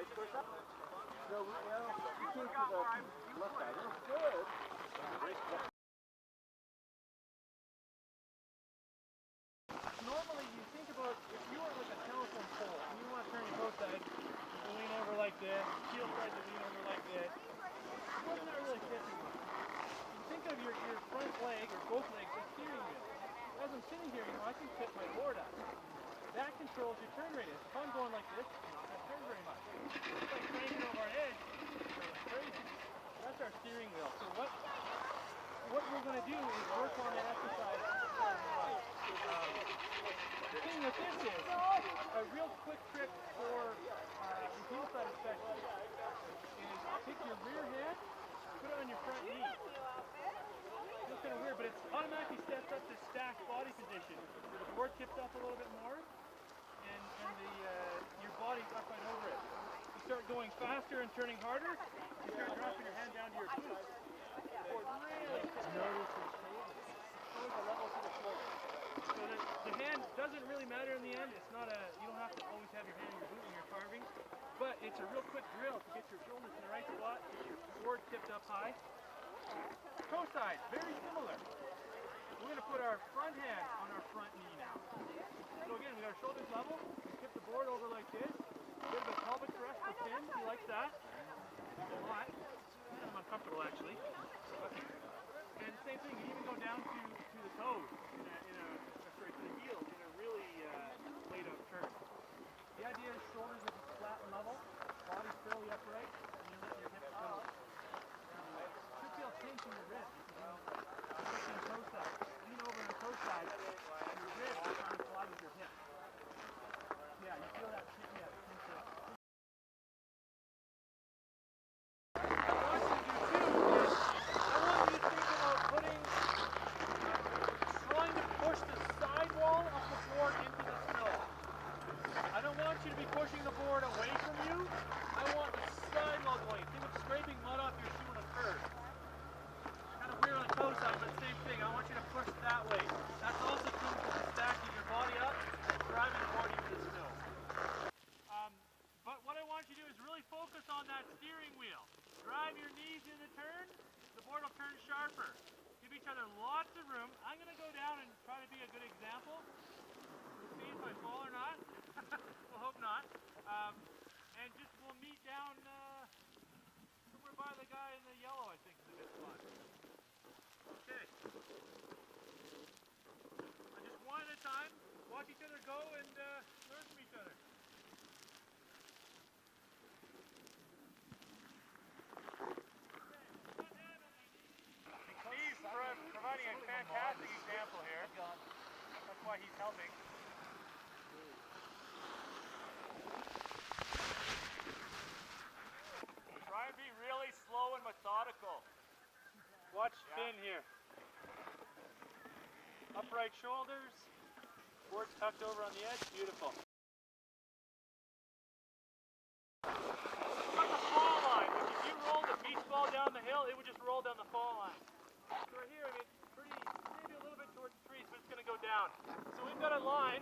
right? So it's up. So, well, you came to the left side. It was good. Normally, you think about if you were like a telephone pole and you want to turn your boat side, you lean over like this, keel side to lean over like this. It's not really fitting. You think of your front leg or both legs as steering wheel. As I'm sitting here, you know, I can tip my board up. That controls your turn radius. If I'm going like this, I'm not going to turn very much. If I'm cranking over our edge, it's going like crazy. That's our steering wheel. So what we're going to do is work on that exercise. The thing with this is, a real quick trick for the heel side especially, is take your rear hand, put it on your front knee. It's kind of weird, but it automatically sets up this stacked body position. The board tips up a little bit more, and your body's up right over it. You start going faster and turning harder, you start dropping your hand down to your boots. The board really notice the shoulder, the level to the shoulder. So the hand doesn't really matter in the end. It's not you don't have to always have your hand in your boot when you're carving, but it's a real quick drill to get your shoulders in the right spot, get your board tipped up high. Toe side, very similar. We're going to put our front hand on our front knee now. So again, we got our shoulders level, we tip the board over like this, a bit of a pelvic thrust for Tim, he likes that. A lot. Kind of uncomfortable actually. And same thing, you even go down to the toes, to the heels in a really laid out turn. The idea is shoulders are just flat and level, body's fairly upright, and you let your hips go. Should feel tension in your wrist. Pushing toe side. Lean over on the toe side, and your wrist is trying to fly with your hip. Yeah, you feel that tension. Yeah, tension. Pushing the board away from you. I want the sidewall going. Think of scraping mud off your shoe in a curve. Kind of weird on the toe side, but same thing. I want you to push that way. That's also true for stacking your body up and driving the board into the snow. But what I want you to do is really focus on that steering wheel. Drive your knees in the turn. The board will turn sharper. Give each other lots of room. I'm going to go down and try to be a good example. We'll see if I fall or not. We'll hope not. And just we'll meet down somewhere by the guy in the yellow, I think is a good spot. Okay. Just one at a time. Watch each other go and learn from each other. Steve's providing a fantastic example here. That's why he's helping. Try and be really slow and methodical. Watch Finn here. Upright shoulders. Board's tucked over on the edge. Beautiful. Got the fall line, which if you rolled a beach ball down the hill, it would just roll down the fall line. So right here, I mean, maybe a little bit towards the trees, but it's going to go down. So we've got a line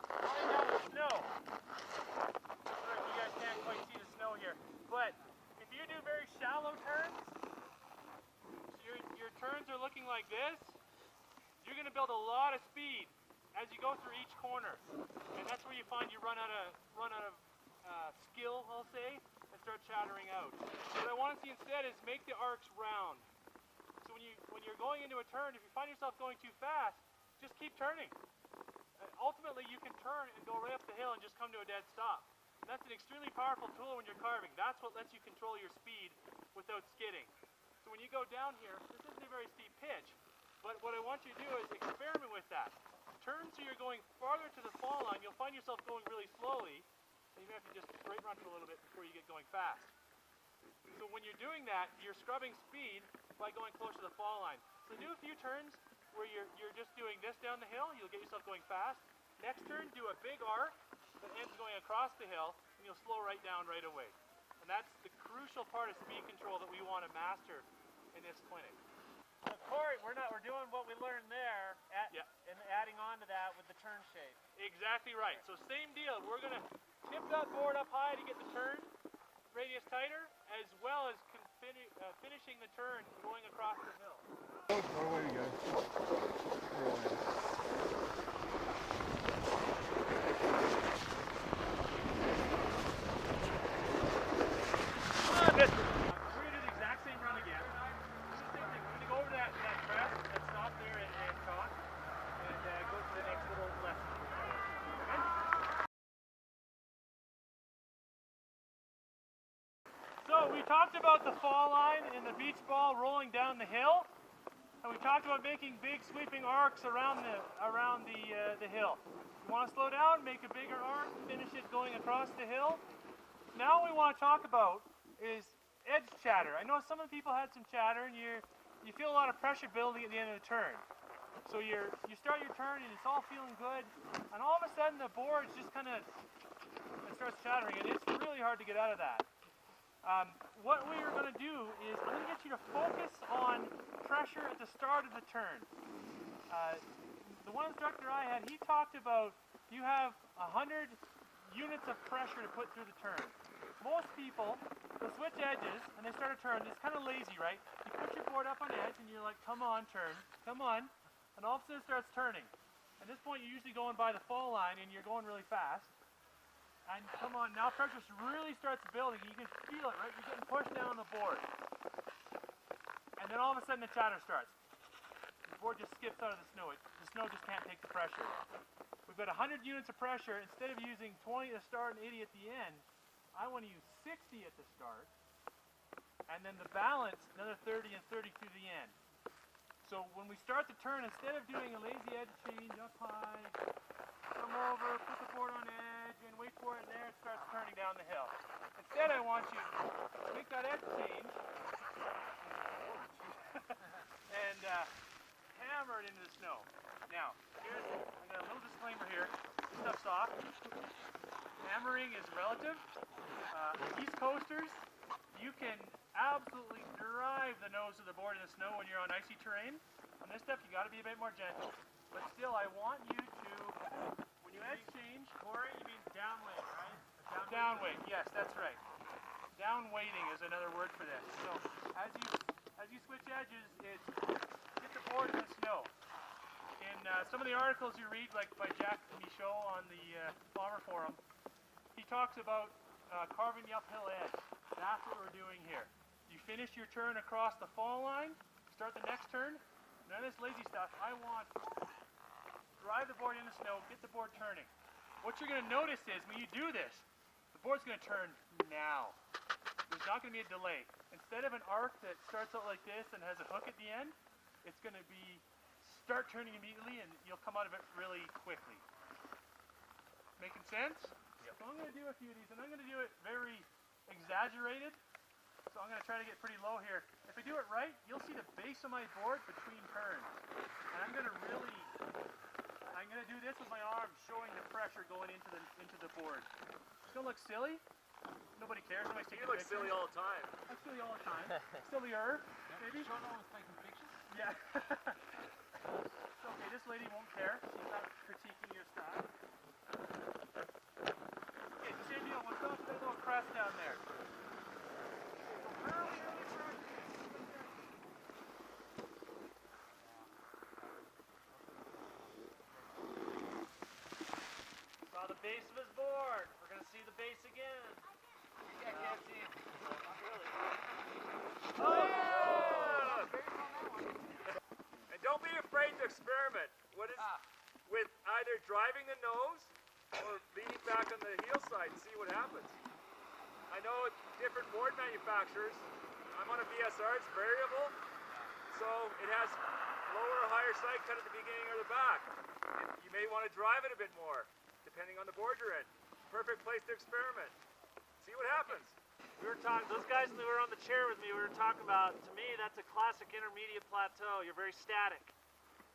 down the snow. Sorry if you guys can't quite see the snow here, but if you do very shallow turns, so your turns are looking like this, you're going to build a lot of speed as you go through each corner, and that's where you find you run out of skill, I'll say, and start chattering out. What I want to see instead is make the arcs round. So when you're going into a turn, if you find yourself going too fast, just keep turning. Ultimately, you can turn and go right up the hill and just come to a dead stop. That's an extremely powerful tool when you're carving. That's what lets you control your speed without skidding. So when you go down here, this isn't a very steep pitch, but what I want you to do is experiment with that. Turn so you're going farther to the fall line. You'll find yourself going really slowly, and you have to just straight run for a little bit before you get going fast. So when you're doing that, you're scrubbing speed by going close to the fall line. So do a few turns where you're just doing this down the hill. You'll get yourself going fast. Next turn, do a big arc that ends going across the hill, and you'll slow right down right away. And that's the crucial part of speed control that we want to master in this clinic. So Corey, we're doing what we learned there, and adding on to that with the turn shape. Exactly right. So same deal. We're going to tip that board up high to get the turn. radius tighter, as well as finishing the turn going across the hill. Oh, way to go. We're going to do the exact same run again. Same thing. We're going to go over that crest and stop there and talk and go to the next little lesson. Okay? So we talked about the fall line and the beach ball rolling down the hill, and we talked about making big sweeping arcs around the hill. You want to slow down, make a bigger arc, finish it going across the hill. Now what we want to talk about is edge chatter. I know some of the people had some chatter, and you feel a lot of pressure building at the end of the turn. So you start your turn and it's all feeling good, and all of a sudden the board just kind of starts chattering, and it's really hard to get out of that. What we are going to do is I'm going to get you to focus on pressure at the start of the turn. The one instructor I had, he talked about you have 100 units of pressure to put through the turn. Most people will switch edges and they start a turn. It's kind of lazy, right? You put your board up on edge and you're like, come on, turn, come on. And all of a sudden it starts turning. At this point you're usually going by the fall line and you're going really fast. And come on, now pressure really starts building. You can feel it, right? You're getting pushed down the board. And then all of a sudden the chatter starts. The board just skips out of the snow. The snow just can't take the pressure. We've got 100 units of pressure. Instead of using 20 at the start and 80 at the end, I want to use 60 at the start. And then the balance, another 30 and 30 through the end. So when we start the turn, instead of doing a lazy edge change up high, come over, put the board on edge, and wait for it, and there it starts turning down the hill. Instead, I want you to make that edge change and hammer it into the snow. Now, I got a little disclaimer here. This stuff's soft. Hammering is relative. East Coasters, you can absolutely drive the nose of the board in the snow when you're on icy terrain. On this stuff, you got to be a bit more gentle. But still, I want you to, when you edge change, Corey, you mean downwind, right? downwind. Yes, that's right. Downweighting is another word for this. So as you switch edges, it's get the board in the snow. In some of the articles you read, like by Jack Michaud on the Bomber Forum, he talks about carving the uphill edge. That's what we're doing here. You finish your turn across the fall line, start the next turn. None of this lazy stuff. I want drive the board in the snow, get the board turning. What you're going to notice is when you do this, the board's going to turn now. There's not going to be a delay. Instead of an arc that starts out like this and has a hook at the end, it's going to be start turning immediately and you'll come out of it really quickly. Making sense? Yep. So I'm going to do a few of these, and I'm going to do it very exaggerated. So I'm going to try to get pretty low here. If I do it right, you'll see the base of my board between turns. And I'm going to do this with my arms, showing the pressure going into the board. It's going to look silly. Nobody cares. Nobody's taking pictures. You look silly all the time. I'm silly all the time. Sillier, maybe. Sure no one's taking pictures? Yeah. It's okay, this lady won't care. She's not critiquing your style. Okay, same deal. We'll go to that little crest down there. Saw the base of his board. We're going to see the base again. Yeah, can't see him. Not really. Oh! And don't be afraid to experiment. What is with either driving the nose or leaning back on the heel side and see what happens. I know different board manufacturers. I'm on a VSR, it's variable, so it has lower or higher side cut at the beginning or the back. You may want to drive it a bit more, depending on the board you're in. Perfect place to experiment. See what happens. We were talking, those guys that were on the chair with me, we were talking about, to me, that's a classic intermediate plateau. You're very static.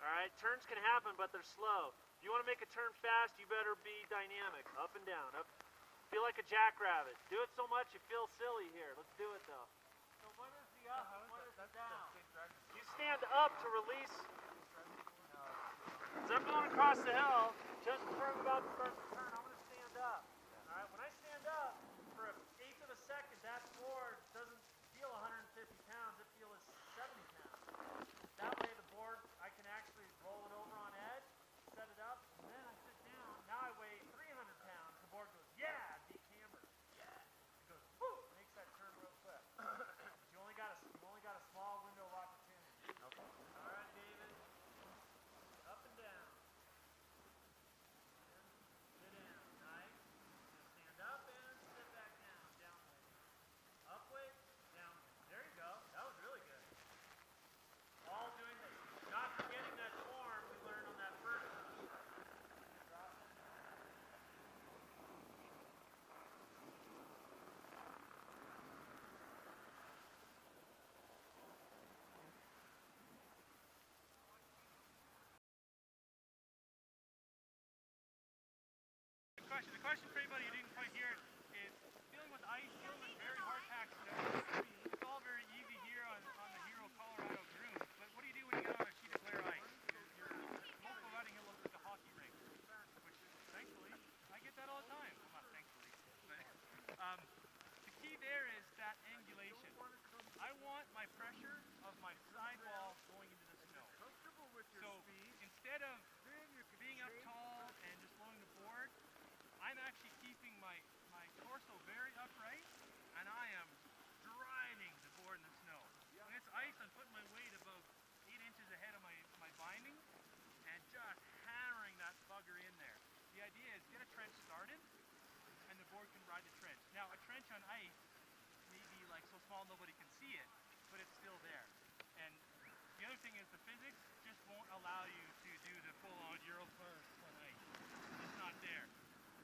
All right, turns can happen, but they're slow. If you want to make a turn fast, you better be dynamic, up and down. Feel like a jackrabbit. Do it so much you feel silly here. Let's do it though. So what is the up and what is the down? You stand up to release. As I'm going across the hill, just before I'm about to start the turn, I'm going to stand up. All right, when I stand up, for an eighth of a second, that question for anybody who didn't quite hear it is dealing with ice, dealing with very hardpack snow. It's all very easy here on the Hero Colorado grooms, but what do you do when you get on a sheet of glare ice? You're local riding, it looks like a hockey rink, which thankfully, I get that all the time. Well, not thankfully, but the key there is that angulation. I want my pressure of my sidewall going into the snow. So instead of being up tall and just blowing the board, I'm actually keeping my torso very upright, and I am driving the board in the snow. When it's ice, I'm putting my weight about 8 inches ahead of my binding and just hammering that bugger in there. The idea is get a trench started, and the board can ride the trench. Now, a trench on ice may be like so small nobody can see it, but it's still there. And the other thing is the physics just won't allow you to do the full-on Euro burst on ice. It's not there.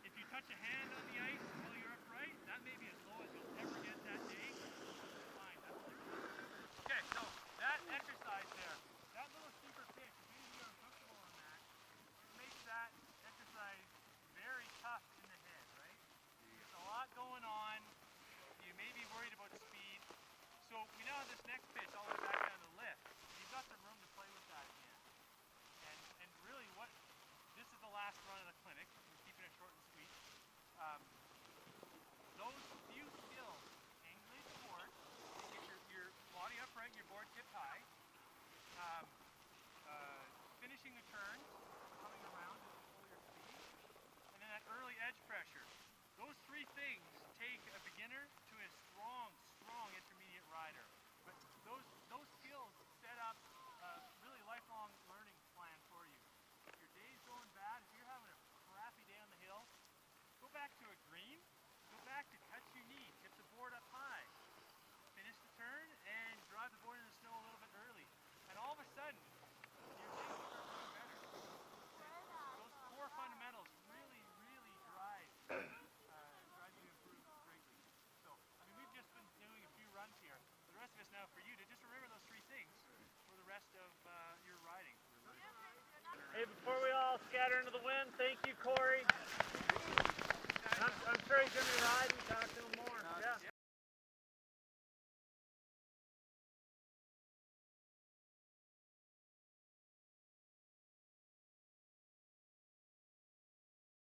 If you touch a hand on the ice while you're upright, that may be as low as you'll ever get that day. Fine, that's like okay, so that exercise there, that little steeper pitch, if any of you are uncomfortable on that, it makes that exercise very tough in the head, right? There's a lot going on. You may be worried about speed. So we now have this next pitch all the way back down to the lift. You've got some room to play with that again. And really this is the last run of the clinic. We're keeping it short and sweet. Those few skills, angulate the board, get your body upright, your board tipped high, finishing the turns, coming around to control your speed, and then that early edge pressure. Those three things take a beginner to a strong intermediate rider. But those skills set up a really lifelong learning plan for you. If your day's going bad, if you're having a crappy day on the hill, go back to a green, go back to touch your knee, tip the board up high, finish the turn, and drive the board in the snow a little bit early. And all of a sudden, your day will start going better. Those core fundamentals really drive you to improve greatly. So, I mean, we've just been doing a few runs here. The rest of us now, for you to just remember those three things for the rest of your riding. Hey, before we all scatter into the wind, thank you, Corey. I'm sure he's going to ride and talk